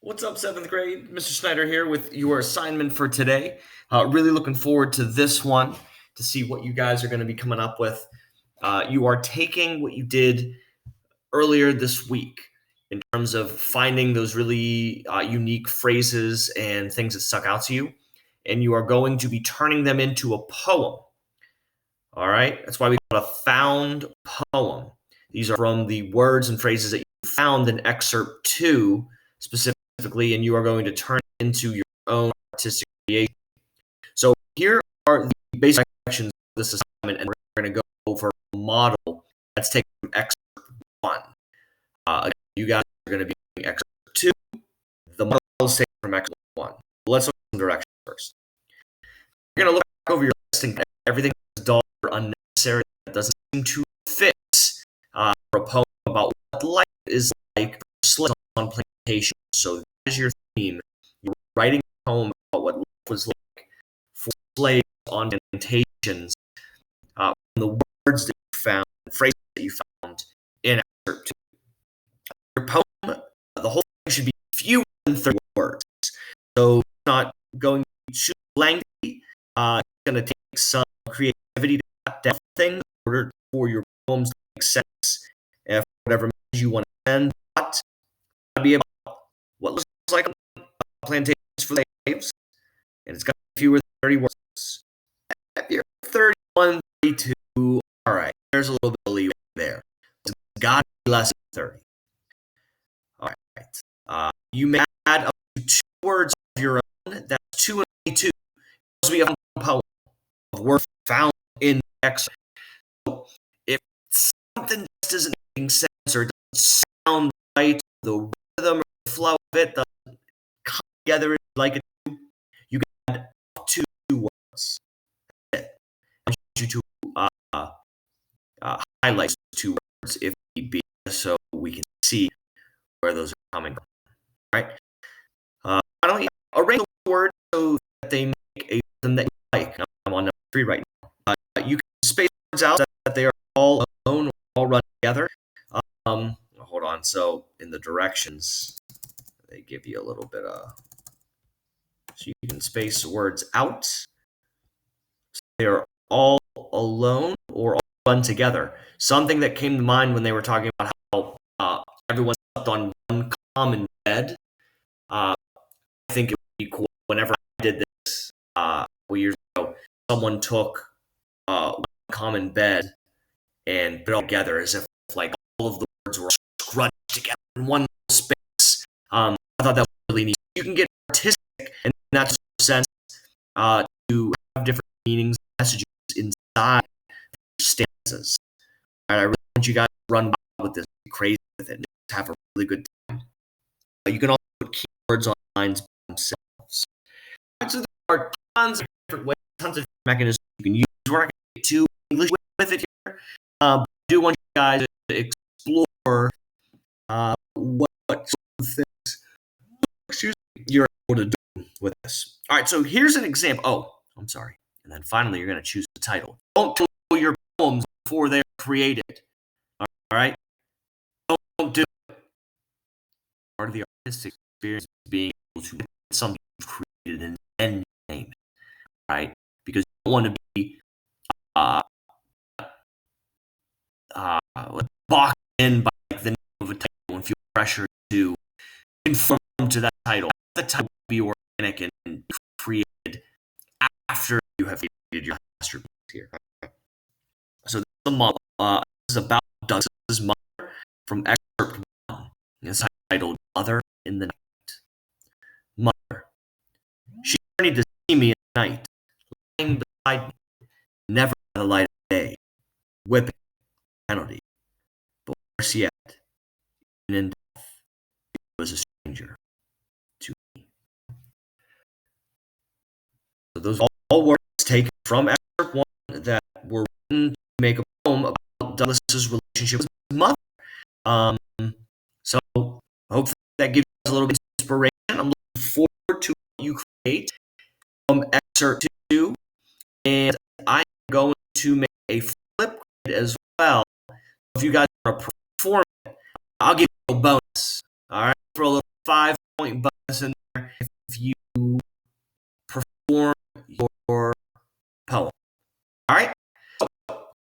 What's up, 7th grade? Mr. Snyder here with your assignment for today. Really looking forward to this one to see what you guys are going to be coming up with. You are taking what you did earlier this week in terms of finding those really unique phrases and things that stuck out to you, and you are going to be turning them into a poem. All right? That's why we call it a found poem. These are from the words and phrases that you found in excerpt 2 specifically, and you are going to turn it into your own artistic creation. So here are the basic sections of this assignment, and we're going to go over a model that's taken from excerpt 1. Again, you guys are going to be doing excerpt 2. The model is taken from excerpt 1. Let's look at some directions first. You're going to look back over your listing. Everything is dull or unnecessary that doesn't seem to fit for a poem about what life is like for slaves on plantations. So that is your theme. You're writing a poem about what life was like for slaves on plantations from the words that you found, phrases that you found in excerpt 2. Your poem, the whole thing should be fewer than 30 words. So it's not going to be too lengthy. It's going to take some creativity to cut down things in order for your poems to make sense for whatever message you want to send. But it's got to be about what looks like plantations for slaves, and it's got to be fewer than 30 words. If you're 31, 32, all right, there's a little bit of leeway there. It's got to be less than 30. All right. You may add up to 2 words of your own. That's 2 and 2. It's supposed to be a poem of words found in the excerpt. So if something just isn't making sense or doesn't sound right, the rhythm or the flow of it doesn't come together like it do, you can add up to 2 words. That's it. I want you to highlight 2 words if need be, so we can see where those are coming from. All right. Why don't you arrange the words so that they make a rhythm that you like? I'm on number 3 right now. You can space words out so that they are all alone or all run together. Hold on. So in the directions, they give you a little bit of, so you can space words out. So they are all alone or all run together. Something that came to mind when they were talking about how everyone slept on one common bed. I think it would be cool whenever I did this a couple years ago, someone took one common bed and put it all together as if like all of the words were scrunched together in one space. I thought that was really neat. You can get artistic, and that's a sense to have different meanings, messages inside stanzas. All right, I really want you guys to run with this, be crazy with it, and just have a really good time. You can also put keywords on lines by themselves. So there are tons of different ways, tons of different mechanisms you can use. We're not going to get too English with it here. I do want you guys to explore what sort of things you're able to do with this. All right, so here's an example. Oh, I'm sorry. And then finally, you're going to choose the title. Don't title your poems before they're created. All right? Don't do it. Part of the artistic experience is being able to get something you've created and then name it, right? Because you don't want to be boxed in by the name of a title and feel pressure to conform to that title. The title will be organic and created after you have created your masterpiece here. So this is the model. This is about Douglas's mother from excerpt 1. It's titled "Mother in the Night." Mother, she journeyed to see me at night, lying beside me, never by the light of day, whipping penalty. But worse yet, even in death, she was a stranger to me. So those are all words taken from excerpt 1 that were written to make a poem about Douglas's relationship with his mother. So hopefully that gives you a little bit of inspiration. I'm looking forward to what you create from excerpt 2, and I'm going to make a flip grid as well. If you guys want to perform it, I'll give you a bonus. All right, for a little 5-point bonus in there if you perform your poem. All right? So,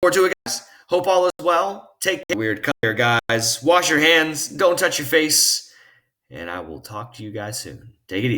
forward to it, guys. Hope all is well. Take care. Weird cut here, guys. Wash your hands. Don't touch your face. And I will talk to you guys soon. Take it easy.